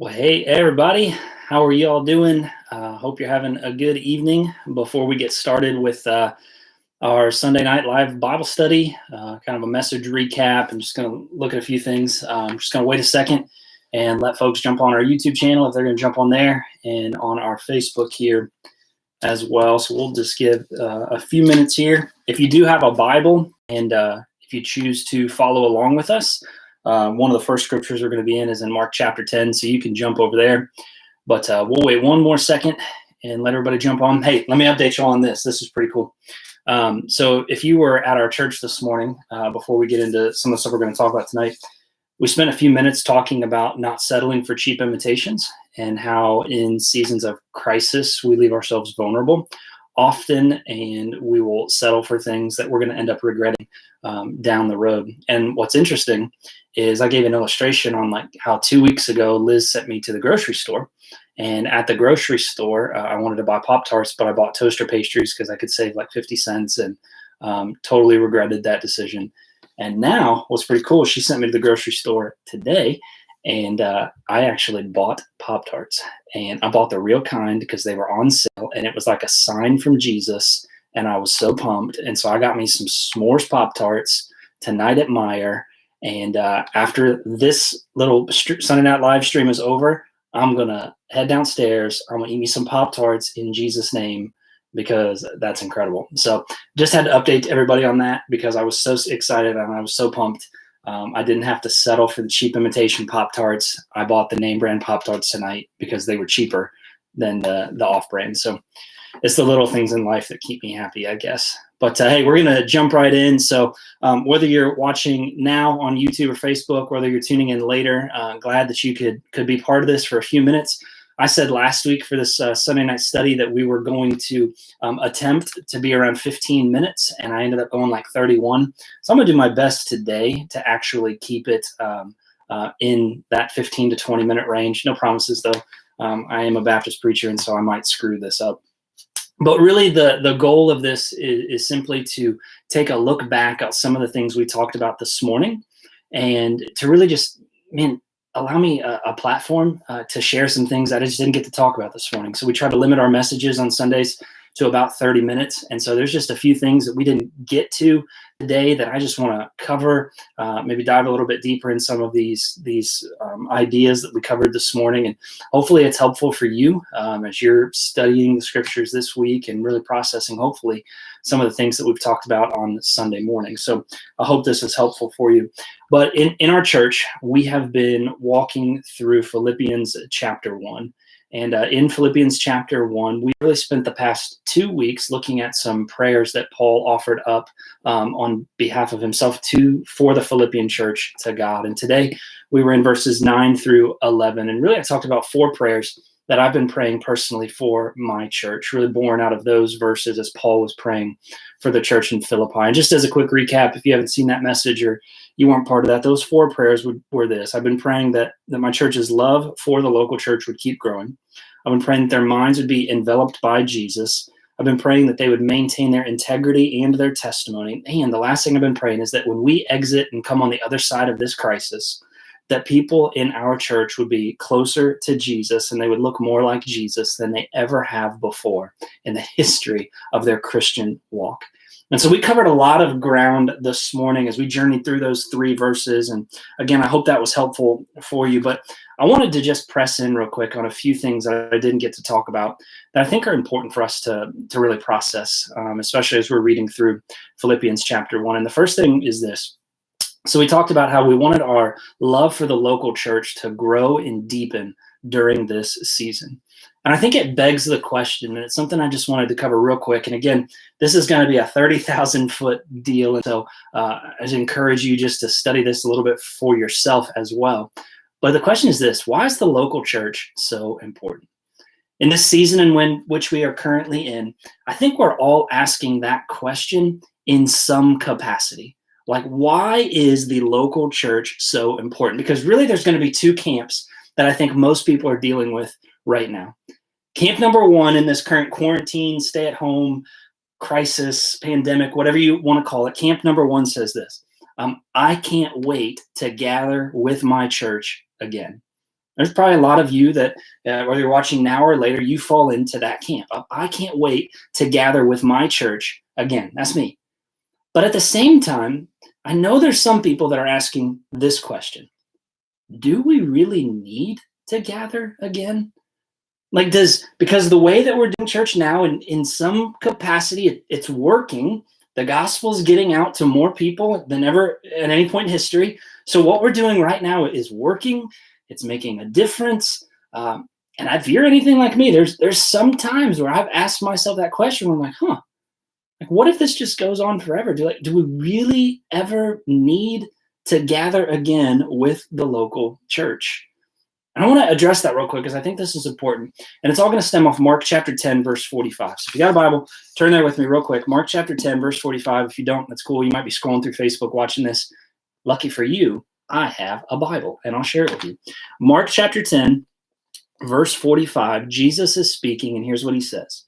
Well, hey everybody, how are you all doing? Hope you're having a good evening. Before we get started with our Sunday night live Bible study, kind of a message recap, I'm just going to look at a few things. I'm just going to wait a second and let folks jump on our YouTube channel if they're going to jump on there, and on our Facebook here as well. So we'll just give a few minutes here. If you do have a Bible and if you choose to follow along with us, one of the first scriptures we're going to be in is in Mark chapter 10, so you can jump over there. But we'll wait one more second and let everybody jump on. Hey, let me update you all on this. This is pretty cool. So if you were at our church this morning, before we get into some of the stuff we're going to talk about tonight, we spent a few minutes talking about not settling for cheap imitations and how in seasons of crisis we leave ourselves vulnerable often, and we will settle for things that we're going to end up regretting down the road. And what's interesting is I gave an illustration on like how 2 weeks ago Liz sent me to the grocery store, and at the grocery store I wanted to buy Pop-Tarts, but I bought toaster pastries because I could save like 50 cents, and totally regretted that decision. And now what's pretty cool, she sent me to the grocery store today, and I actually bought Pop-Tarts, and I bought the real kind because they were on sale, and it was like a sign from Jesus, and I was so pumped. And so I got me some s'mores Pop-Tarts tonight at Meijer, and after this little Sunday Night Live stream is over, I'm going to head downstairs. I'm going to eat me some Pop-Tarts in Jesus' name, because that's incredible. So just had to update everybody on that because I was so excited and I was so pumped. I didn't have to settle for the cheap imitation Pop-Tarts. I bought the name brand Pop-Tarts tonight because they were cheaper than the off-brand. So it's the little things in life that keep me happy, I guess. But hey, we're going to jump right in. So whether you're watching now on YouTube or Facebook, whether you're tuning in later, glad that you could be part of this for a few minutes. I said last week for this Sunday night study that we were going to attempt to be around 15 minutes, and I ended up going like 31. So I'm going to do my best today to actually keep it in that 15 to 20 minute range. No promises, though. I am a Baptist preacher, and so I might screw this up. But really, the goal of this is simply to take a look back at some of the things we talked about this morning, and to really just, allow me a platform to share some things that I just didn't get to talk about this morning. So we try to limit our messages on Sundays to about 30 minutes. And so there's just a few things that we didn't get to today that I just want to cover, maybe dive a little bit deeper in some of these ideas that we covered this morning. And hopefully it's helpful for you as you're studying the scriptures this week and really processing, hopefully, some of the things that we've talked about on Sunday morning. So I hope this is helpful for you. But in our church, we have been walking through Philippians chapter 1. And in Philippians chapter 1, we really spent the past 2 weeks looking at some prayers that Paul offered up on behalf of himself for the Philippian church to God. And today we were in verses 9 through 11. And really I talked about 4 prayers that I've been praying personally for my church, really born out of those verses as Paul was praying for the church in Philippi. And just as a quick recap, if you haven't seen that message or you weren't part of that, those 4 prayers were this. I've been praying that my church's love for the local church would keep growing. I've been praying that their minds would be enveloped by Jesus. I've been praying that they would maintain their integrity and their testimony. And the last thing I've been praying is that when we exit and come on the other side of this crisis, that people in our church would be closer to Jesus and they would look more like Jesus than they ever have before in the history of their Christian walk. And so we covered a lot of ground this morning as we journeyed through those 3 verses. And again, I hope that was helpful for you. But I wanted to just press in real quick on a few things that I didn't get to talk about that I think are important for us to really process, especially as we're reading through Philippians chapter 1. And the first thing is this. So we talked about how we wanted our love for the local church to grow and deepen during this season. And I think it begs the question, and it's something I just wanted to cover real quick. And again, this is going to be a 30,000-foot deal. And so I encourage you just to study this a little bit for yourself as well. But the question is this: why is the local church so important? In this season in which we are currently in, I think we're all asking that question in some capacity. Like, why is the local church so important? Because really there's going to be 2 camps that I think most people are dealing with right now. Camp number 1 in this current quarantine, stay-at-home, crisis, pandemic, whatever you want to call it, camp number 1 says this: I can't wait to gather with my church again. There's probably a lot of you that, whether you're watching now or later, you fall into that camp. I can't wait to gather with my church again. That's me. But at the same time, I know there's some people that are asking this question: do we really need to gather again? Like, because the way that we're doing church now, in some capacity, it's working. The gospel's getting out to more people than ever at any point in history. So what we're doing right now is working. It's making a difference. And if you're anything like me, there's some times where I've asked myself that question where I'm like, like, what if this just goes on forever? Do we really ever need to gather again with the local church? And I want to address that real quick because I think this is important. And it's all going to stem off Mark chapter 10, verse 45. So if you got a Bible, turn there with me real quick. Mark chapter 10, verse 45. If you don't, that's cool. You might be scrolling through Facebook watching this. Lucky for you, I have a Bible, and I'll share it with you. Mark chapter 10, verse 45, Jesus is speaking, and here's what he says.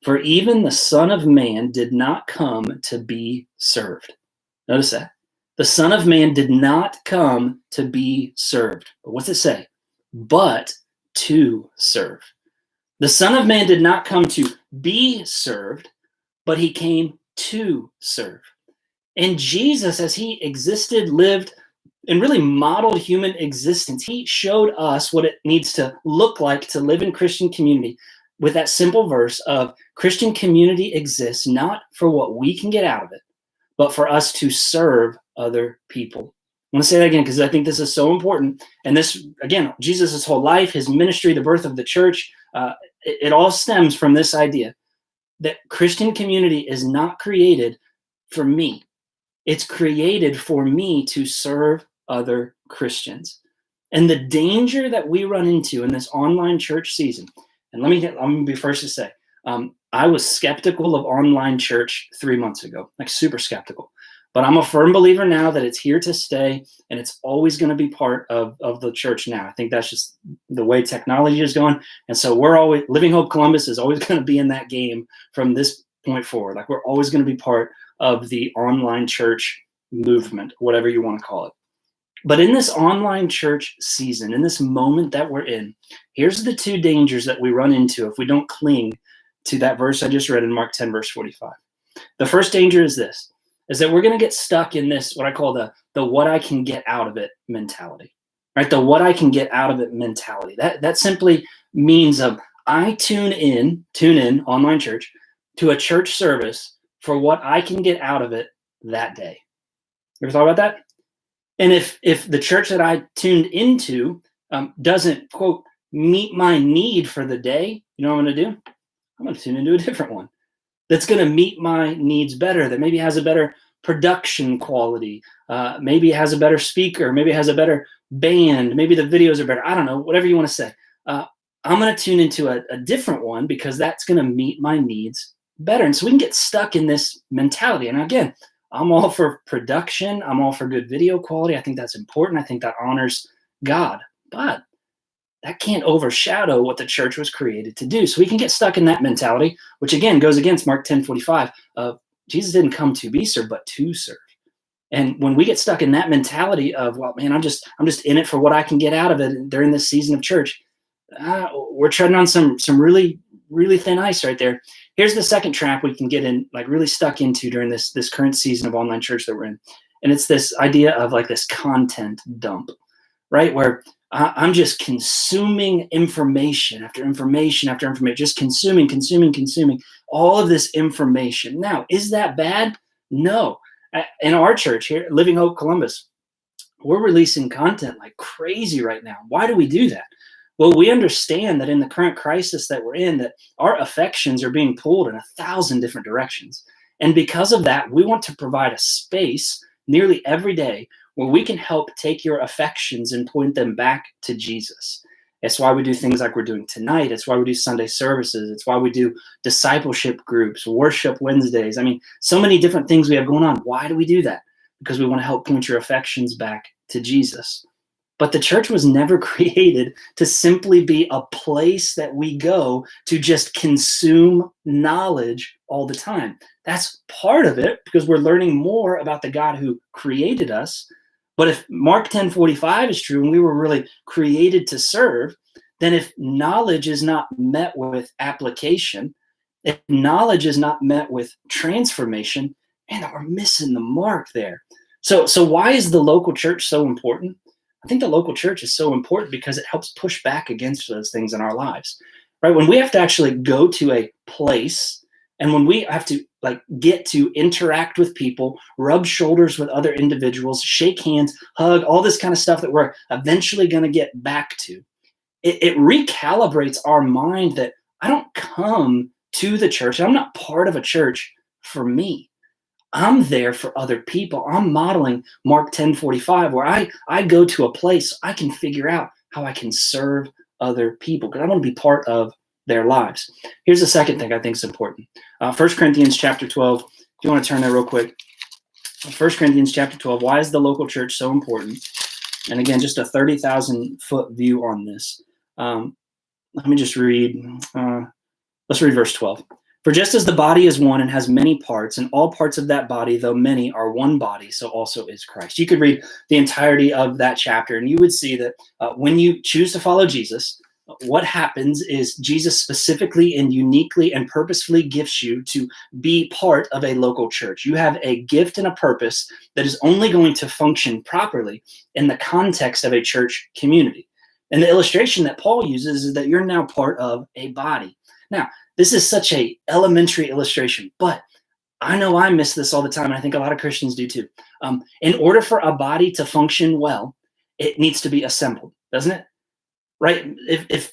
For even the Son of Man did not come to be served. Notice that. The Son of Man did not come to be served. But what's it say? But to serve. The Son of Man did not come to be served, but he came to serve. And Jesus, as he existed, lived, and really modeled human existence, he showed us what it needs to look like to live in Christian community with that simple verse of Christian community exists not for what we can get out of it, but for us to serve other people. I want to say that again because I think this is so important. And this, again, Jesus' whole life, his ministry, the birth of the church, it all stems from this idea that Christian community is not created for me. It's created for me to serve other Christians. And the danger that we run into in this online church season, and I'm going to be first to say, I was skeptical of online church 3 months ago, like super skeptical. But I'm a firm believer now that it's here to stay, and it's always going to be part of the church now. I think that's just the way technology is going. And so Living Hope Columbus is always going to be in that game from this point forward. Like, we're always going to be part of the online church movement, whatever you want to call it. But in this online church season, in this moment that we're in, here's the two dangers that we run into if we don't cling to that verse I just read in Mark 10, verse 45. The first danger is this, is that we're going to get stuck in this, what I call the what I can get out of it mentality, right? The what I can get out of it mentality. That simply means I tune in online church to a church service for what I can get out of it that day. You ever thought about that? And if the church that I tuned into doesn't, quote, meet my need for the day, you know what I'm going to do? I'm going to tune into a different one that's going to meet my needs better, that maybe has a better production quality, maybe it has a better speaker, maybe it has a better band, maybe the videos are better. I don't know, whatever you want to say. I'm going to tune into a different one because that's going to meet my needs better. And so we can get stuck in this mentality. And again, I'm all for production. I'm all for good video quality. I think that's important. I think that honors God. But that can't overshadow what the church was created to do. So we can get stuck in that mentality, which again goes against Mark 10:45 of Jesus didn't come to be served, but to serve. And when we get stuck in that mentality of, well, man, I'm just in it for what I can get out of it during this season of church, we're treading on some really, really thin ice right there. Here's the second trap we can get in, like really stuck into during this current season of online church that we're in. And it's this idea of like this content dump, right? Where I'm just consuming information after information after information, just consuming all of this information. Now, is that bad? No. In our church here, Living Hope Columbus, we're releasing content like crazy right now. Why do we do that? Well, we understand that in the current crisis that we're in, that our affections are being pulled in 1,000 different directions. And because of that, we want to provide a space nearly every day where we can help take your affections and point them back to Jesus. It's why we do things like we're doing tonight. It's why we do Sunday services. It's why we do discipleship groups, worship Wednesdays. I mean, so many different things we have going on. Why do we do that? Because we want to help point your affections back to Jesus. But the church was never created to simply be a place that we go to just consume knowledge all the time. That's part of it because we're learning more about the God who created us. But if Mark 10:45 is true and we were really created to serve, then if knowledge is not met with application, if knowledge is not met with transformation, man, we're missing the mark there. So why is the local church so important? I think the local church is so important because it helps push back against those things in our lives, right? When we have to actually go to a place and when we have to get to interact with people, rub shoulders with other individuals, shake hands, hug, all this kind of stuff that we're eventually going to get back to, it recalibrates our mind that I don't come to the church. I'm not part of a church for me. I'm there for other people. I'm modeling Mark 10:45, where I go to a place I can figure out how I can serve other people because I want to be part of their lives. Here's the second thing I think is important. 1 Corinthians chapter 12. If you want to turn there real quick. 1 Corinthians chapter 12. Why is the local church so important? And again, just a 30,000-foot view on this. Let me just read. Let's read verse 12. For just as the body is one and has many parts, and all parts of that body, though many, are one body, so also is Christ. You could read the entirety of that chapter, and you would see that when you choose to follow Jesus, what happens is Jesus specifically and uniquely and purposefully gifts you to be part of a local church. You have a gift and a purpose that is only going to function properly in the context of a church community. And the illustration that Paul uses is that you're now part of a body. Now, this is such a elementary illustration, but I know I miss this all the time, and I think a lot of Christians do too. In order for a body to function well, it needs to be assembled, doesn't it? Right? If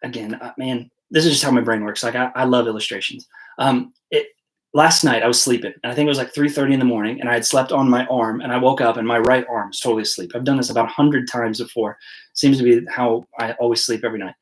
again, man, this is just how my brain works. I love illustrations. Last night I was sleeping, and I think it was like 3:30 in the morning, and I had slept on my arm, and I woke up, and my right arm was totally asleep. I've done this about 100 times before. Seems to be how I always sleep every night.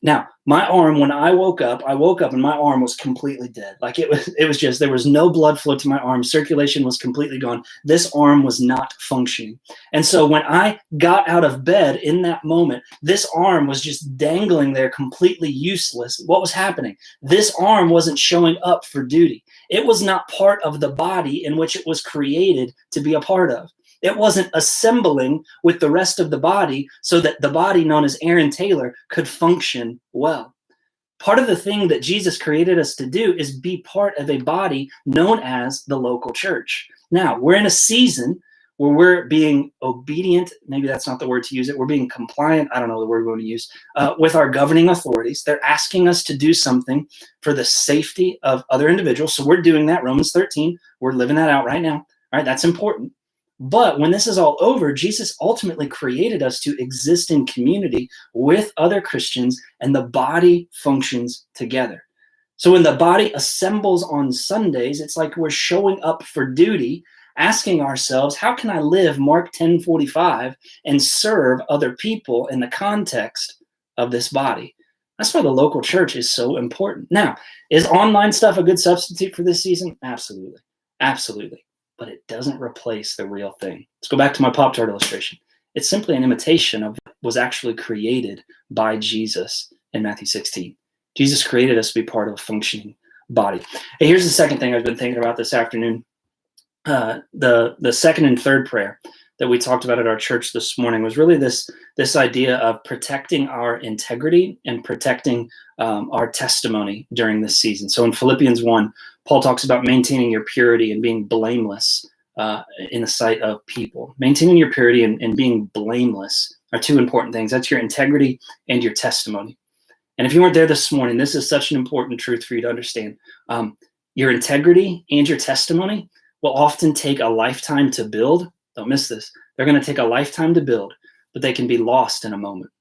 Now, my arm, when I woke up and my arm was completely dead. Like it was just, there was no blood flow to my arm. Circulation was completely gone. This arm was not functioning. And so when I got out of bed in that moment, this arm was just dangling there completely useless. What was happening? This arm wasn't showing up for duty. It was not part of the body in which it was created to be a part of. It wasn't assembling with the rest of the body so that the body known as Aaron Taylor could function well. Part of the thing that Jesus created us to do is be part of a body known as the local church. Now, we're in a season where we're being obedient. Maybe that's not the word to use it. We're being compliant. I don't know the word we're going to use with our governing authorities. They're asking us to do something for the safety of other individuals. So we're doing that. Romans 13, we're living that out right now. All right, that's important. But when this is all over, Jesus ultimately created us to exist in community with other Christians, and the body functions together. So when the body assembles on Sundays, it's like we're showing up for duty, asking ourselves, how can I live Mark 10:45 and serve other people in the context of this body? That's why the local church is so important. Now, is online stuff a good substitute for this season? Absolutely. Absolutely. But it doesn't replace the real thing. Let's go back to my Pop-Tart illustration. It's simply an imitation of what was actually created by Jesus in Matthew 16. Jesus created us to be part of a functioning body. Hey, here's the second thing I've been thinking about this afternoon. The second and third prayer that we talked about at our church this morning was really this idea of protecting our integrity and protecting our testimony during this season. So in Philippians 1, Paul talks about maintaining your purity and being blameless in the sight of people. Maintaining your purity and being blameless are two important things. That's your integrity and your testimony. And if you weren't there this morning, this is such an important truth for you to understand. Your integrity and your testimony will often take a lifetime to build. Don't miss this. They're going to take a lifetime to build, but they can be lost in a moment.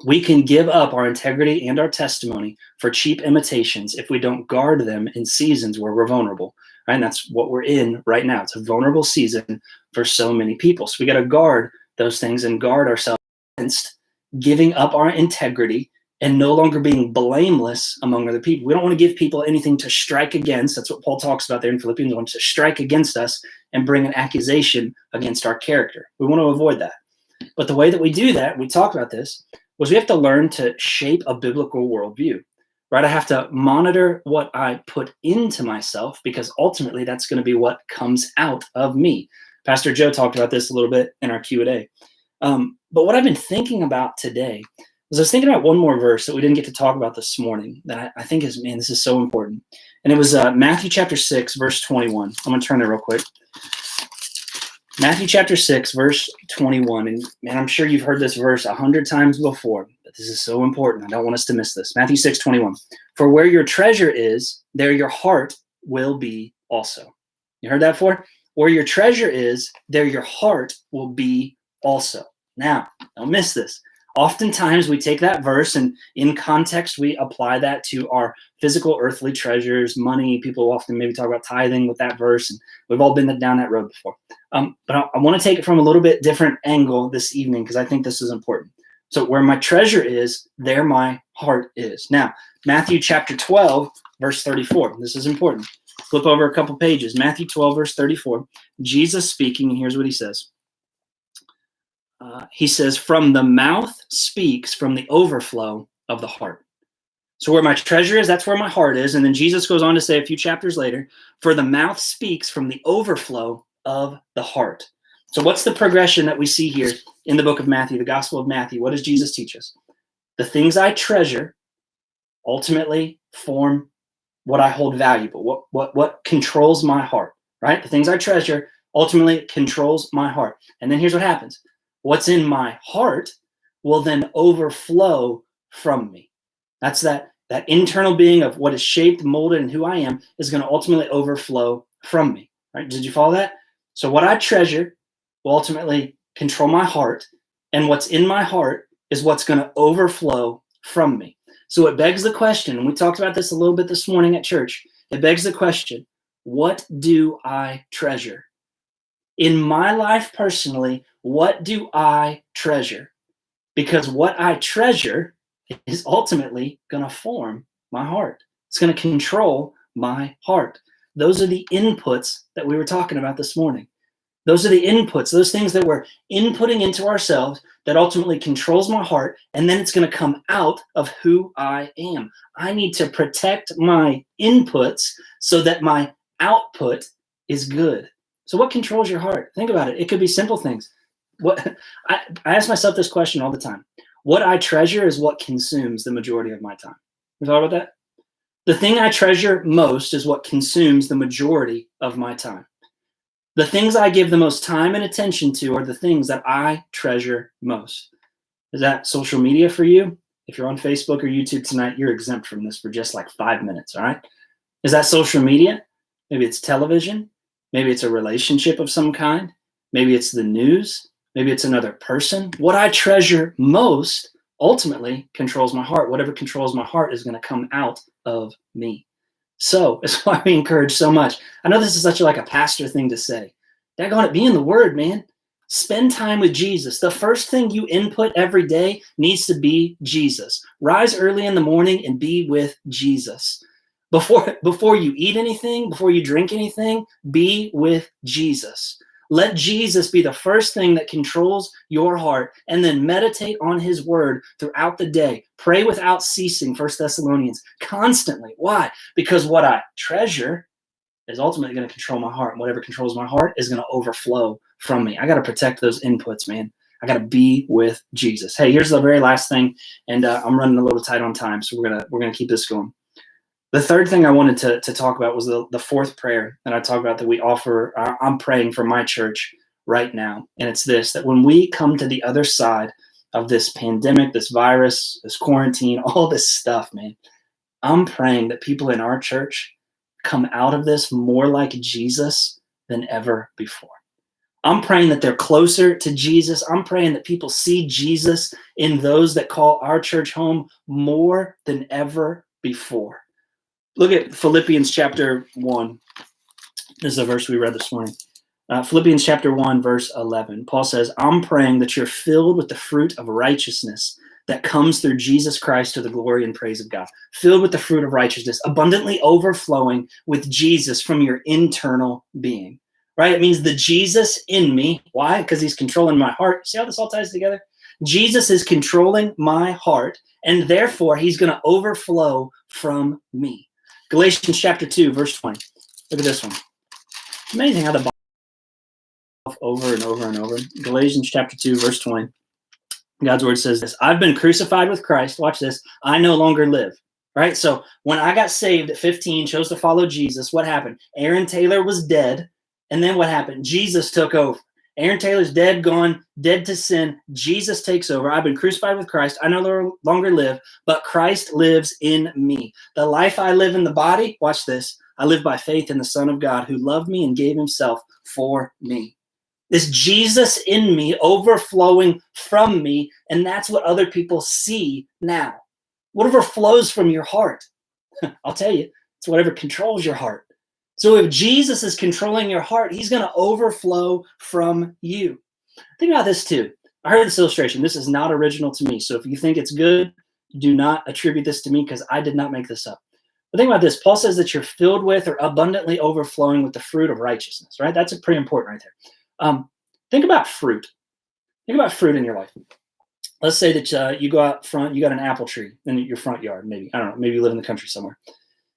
We can give up our integrity and our testimony for cheap imitations if we don't guard them in seasons where we're vulnerable. Right? And that's what we're in right now. It's a vulnerable season for so many people. So we got to guard those things and guard ourselves against giving up our integrity and no longer being blameless among other people. We don't want to give people anything to strike against. That's what Paul talks about there in Philippians 1, to strike against us and bring an accusation against our character. We want to avoid that. But the way that we do that, we talk about this, was we have to learn to shape a biblical worldview, right? I have to monitor what I put into myself because ultimately that's going to be what comes out of me. Pastor Joe talked about this a little bit in our Q&A. But what I've been thinking about today was I was thinking about one more verse that we didn't get to talk about this morning that I think is, man, this is so important. And it was Matthew chapter 6, verse 21. I'm going to turn it real quick. Matthew chapter 6, verse 21. And man, I'm sure you've heard this verse 100 times before, but this is so important. I don't want us to miss this. Matthew 6, 21. For where your treasure is, there your heart will be also. You heard that before? Where your treasure is, there your heart will be also. Now, don't miss this. Oftentimes we take that verse and in context, we apply that to our physical earthly treasures, money. People often maybe talk about tithing with that verse, and we've all been down that road before. But I want to take it from a little bit different angle this evening because I think this is important. So where my treasure is, there my heart is. Now, Matthew chapter 12, verse 34. This is important. Flip over a couple pages. Matthew 12, verse 34. Jesus speaking, and here's what he says. He says, from the mouth speaks from the overflow of the heart. So where my treasure is, that's where my heart is. And then Jesus goes on to say a few chapters later, for the mouth speaks from the overflow of the heart. So what's the progression that we see here in the book of Matthew, the Gospel of Matthew? What does Jesus teach us? The things I treasure ultimately form what I hold valuable, what controls my heart, right? The things I treasure ultimately controls my heart. And then here's what happens. What's in my heart will then overflow from me. That's that internal being of what is shaped, molded, and who I am is going to ultimately overflow from me. Right? Did you follow that? So what I treasure will ultimately control my heart, and what's in my heart is what's going to overflow from me. So it begs the question, and we talked about this a little bit this morning at church. It begs the question, what do I treasure? In my life personally, what do I treasure? Because what I treasure is ultimately going to form my heart. It's going to control my heart. Those are the inputs that we were talking about this morning. Those are the inputs, those things that we're inputting into ourselves that ultimately controls my heart, and then it's going to come out of who I am. I need to protect my inputs so that my output is good. So what controls your heart? Think about it. It could be simple things. I ask myself this question all the time. What I treasure is what consumes the majority of my time. You thought about that? The thing I treasure most is what consumes the majority of my time. The things I give the most time and attention to are the things that I treasure most. Is that social media for you? If you're on Facebook or YouTube tonight, you're exempt from this for just like 5 minutes, all right? Is that social media? Maybe it's television. Maybe it's a relationship of some kind. Maybe it's the news. Maybe it's another person. What I treasure most ultimately controls my heart. Whatever controls my heart is going to come out of me. So it's why we encourage so much. I know this is such like a pastor thing to say. Daggone it, be in the Word, man. Spend time with Jesus. The first thing you input every day needs to be Jesus. Rise early in the morning and be with Jesus. Before you eat anything, before you drink anything, be with Jesus. Let Jesus be the first thing that controls your heart, and then meditate on his word throughout the day. Pray without ceasing, 1 Thessalonians, constantly. Why? Because what I treasure is ultimately going to control my heart. And whatever controls my heart is going to overflow from me. I got to protect those inputs, man. I got to be with Jesus. Hey, here's the very last thing, and I'm running a little tight on time, so we're gonna keep this going. The third thing I wanted to talk about was the fourth prayer that I talked about that we offer. I'm praying for my church right now. And it's this, that when we come to the other side of this pandemic, this virus, this quarantine, all this stuff, man, I'm praying that people in our church come out of this more like Jesus than ever before. I'm praying that they're closer to Jesus. I'm praying that people see Jesus in those that call our church home more than ever before. Look at Philippians chapter 1. This is a verse we read this morning. Philippians chapter 1, verse 11. Paul says, I'm praying that you're filled with the fruit of righteousness that comes through Jesus Christ to the glory and praise of God. Filled with the fruit of righteousness, abundantly overflowing with Jesus from your internal being. Right? It means the Jesus in me. Why? Because he's controlling my heart. See how this all ties together? Jesus is controlling my heart, and therefore he's going to overflow from me. Galatians chapter 2, verse 20. Look at this one. It's amazing how the over and over and over. Galatians chapter 2, verse 20. God's word says this: I've been crucified with Christ. Watch this. I no longer live. Right? So when I got saved at 15, chose to follow Jesus, what happened? Aaron Taylor was dead. And then what happened? Jesus took over. Aaron Taylor's dead, gone, dead to sin. Jesus takes over. I've been crucified with Christ. I no longer live, but Christ lives in me. The life I live in the body, watch this, I live by faith in the Son of God who loved me and gave himself for me. This Jesus in me overflowing from me, and that's what other people see now. Whatever flows from your heart, I'll tell you, it's whatever controls your heart. So if Jesus is controlling your heart, he's going to overflow from you. Think about this too. I heard this illustration. This is not original to me. So if you think it's good, do not attribute this to me because I did not make this up. But think about this. Paul says that you're filled with or abundantly overflowing with the fruit of righteousness, right? That's pretty important right there. Think about fruit. Think about fruit in your life. Let's say that you go out front, you got an apple tree in your front yard, maybe. I don't know, maybe you live in the country somewhere.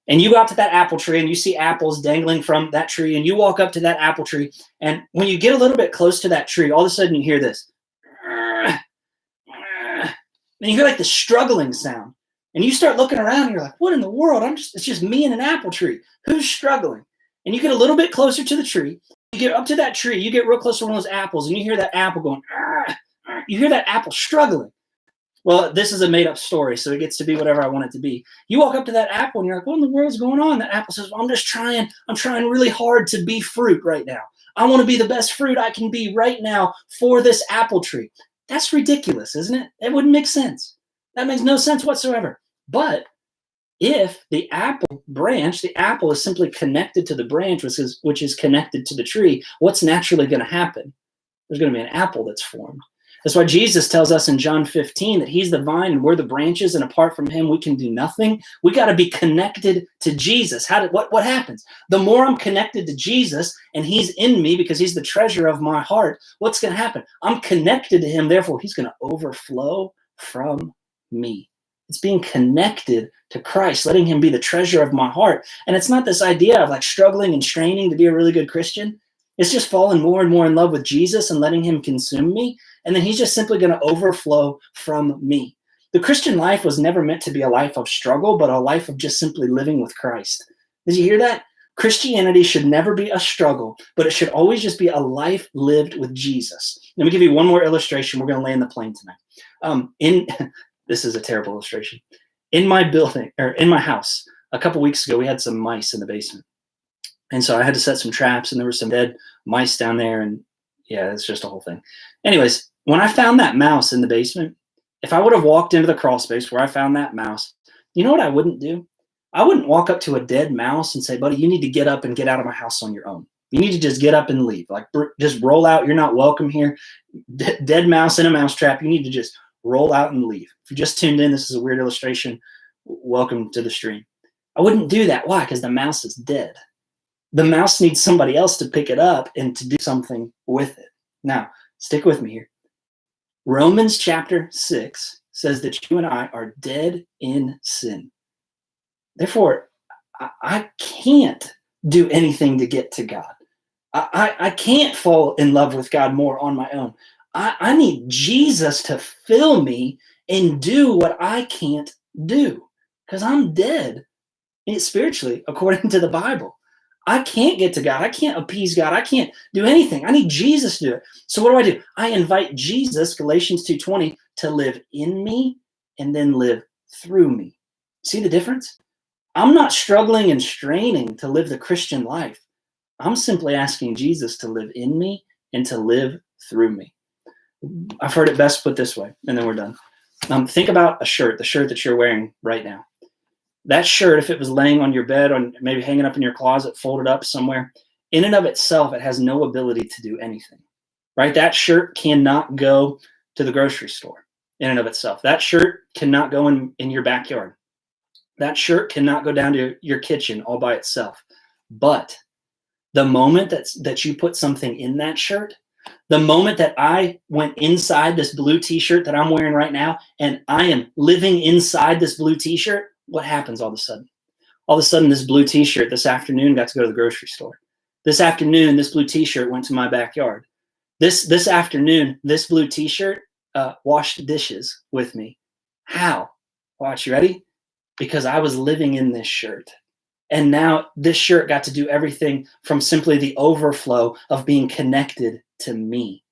And you go out to that apple tree and you see apples dangling from that tree, and you walk up to that apple tree, and when you get a little bit close to that tree, all of a sudden you hear this. And you hear like the struggling sound. And you start looking around and you're like, what in the world? It's just me and an apple tree. Who's struggling? And you get a little bit closer to the tree. You get up to that tree, you get real close to one of those apples, and you hear that apple going, you hear that apple struggling. Well, this is a made-up story, so it gets to be whatever I want it to be. You walk up to that apple, and you're like, what in the world's going on? That apple says, well, I'm trying really hard to be fruit right now. I want to be the best fruit I can be right now for this apple tree. That's ridiculous, isn't it? It wouldn't make sense. That makes no sense whatsoever. But if the apple branch, the apple is simply connected to the branch, which is connected to the tree, what's naturally going to happen? There's going to be an apple that's formed. That's why Jesus tells us in John 15 that he's the vine and we're the branches, and apart from him, we can do nothing. We got to be connected to Jesus. What happens? The more I'm connected to Jesus and he's in me because he's the treasure of my heart, what's going to happen? I'm connected to him, therefore he's going to overflow from me. It's being connected to Christ, letting him be the treasure of my heart. And it's not this idea of like struggling and straining to be a really good Christian. It's just falling more and more in love with Jesus and letting him consume me. And then he's just simply going to overflow from me. The Christian life was never meant to be a life of struggle, but a life of just simply living with Christ. Did you hear that? Christianity should never be a struggle, but it should always just be a life lived with Jesus. Let me give you one more illustration. We're going to land the plane tonight. This is a terrible illustration. In my building, or in my house, a couple weeks ago, we had some mice in the basement. And so I had to set some traps, and there were some dead mice down there. And yeah, it's just a whole thing. Anyways, when I found that mouse in the basement, if I would have walked into the crawl space where I found that mouse, you know what I wouldn't do? I wouldn't walk up to a dead mouse and say, buddy, you need to get up and get out of my house on your own. You need to just get up and leave. Like, just roll out. You're not welcome here. Dead mouse in a mouse trap. You need to just roll out and leave. If you just tuned in, this is a weird illustration. Welcome to the stream. I wouldn't do that. Why? Because the mouse is dead. The mouse needs somebody else to pick it up and to do something with it. Now, stick with me here. Romans chapter 6 says that you and I are dead in sin. Therefore, I can't do anything to get to God. I can't fall in love with God more on my own. I need Jesus to fill me and do what I can't do because I'm dead spiritually, according to the Bible. I can't get to God. I can't appease God. I can't do anything. I need Jesus to do it. So what do? I invite Jesus, Galatians 2:20, to live in me and then live through me. See the difference? I'm not struggling and straining to live the Christian life. I'm simply asking Jesus to live in me and to live through me. I've heard it best put this way, and then we're done. Think about the shirt that you're wearing right now. That shirt, if it was laying on your bed or maybe hanging up in your closet, folded up somewhere, in and of itself, it has no ability to do anything, right? That shirt cannot go to the grocery store in and of itself. That shirt cannot go in your backyard. That shirt cannot go down to your kitchen all by itself. But the moment that you put something in that shirt, the moment that I went inside this blue t-shirt that I'm wearing right now, and I am living inside this blue t-shirt, what happens all of a sudden? All of a sudden, this blue t-shirt this afternoon got to go to the grocery store. This afternoon, this blue t-shirt went to my backyard. This afternoon, this blue T-shirt washed dishes with me. How? Watch, you ready? Because I was living in this shirt. And now this shirt got to do everything from simply the overflow of being connected to me.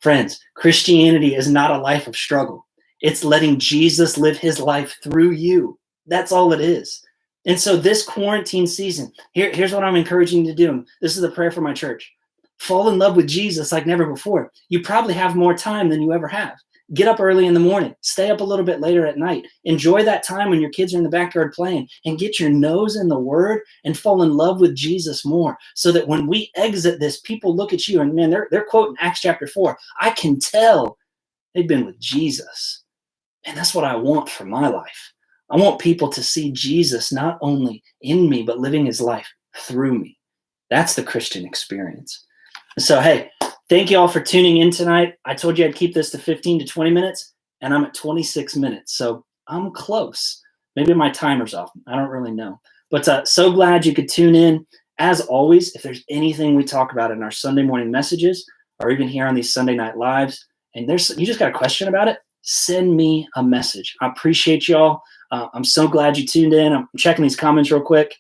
Friends, Christianity is not a life of struggle. It's letting Jesus live his life through you. That's all it is. And so this quarantine season, here's what I'm encouraging you to do. This is the prayer for my church. Fall in love with Jesus like never before. You probably have more time than you ever have. Get up early in the morning. Stay up a little bit later at night. Enjoy that time when your kids are in the backyard playing, and get your nose in the Word and fall in love with Jesus more, so that when we exit this, people look at you and, man, they're quoting Acts chapter 4. I can tell they've been with Jesus. And that's what I want for my life. I want people to see Jesus not only in me, but living his life through me. That's the Christian experience. So, hey, thank you all for tuning in tonight. I told you I'd keep this to 15 to 20 minutes, and I'm at 26 minutes. So I'm close. Maybe my timer's off. I don't really know. But so glad you could tune in. As always, if there's anything we talk about in our Sunday morning messages, or even here on these Sunday night lives, and you just got a question about it, send me a message. I appreciate y'all. I'm so glad you tuned in. I'm checking these comments real quick.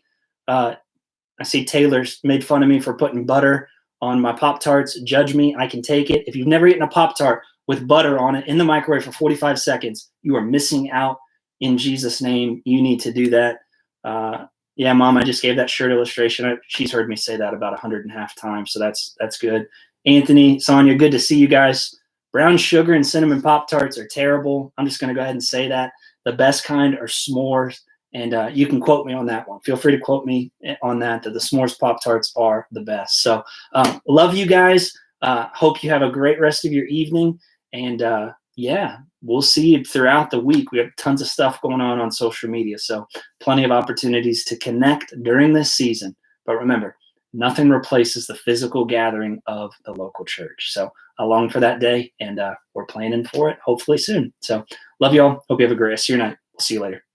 I see Taylor's made fun of me for putting butter on my Pop-Tarts. Judge me, I can take it. If you've never eaten a Pop-Tart with butter on it in the microwave for 45 seconds, you are missing out. In Jesus' name, you need to do that. Yeah, Mom, I just gave that shirt illustration. She's heard me say that about 100.5 times, so that's good. Anthony, Sonia, good to see you guys. Brown sugar and cinnamon Pop-Tarts are terrible. I'm just going to go ahead and say that. The best kind are s'mores. And you can quote me on that one. Feel free to quote me on that the s'mores Pop-Tarts are the best. So love you guys. Hope you have a great rest of your evening. And yeah, we'll see you throughout the week. We have tons of stuff going on social media. So plenty of opportunities to connect during this season. But remember, nothing replaces the physical gathering of the local church. So I long for that day, and we're planning for it hopefully soon. So love you all. Hope you have a great rest of your night. We'll see you later.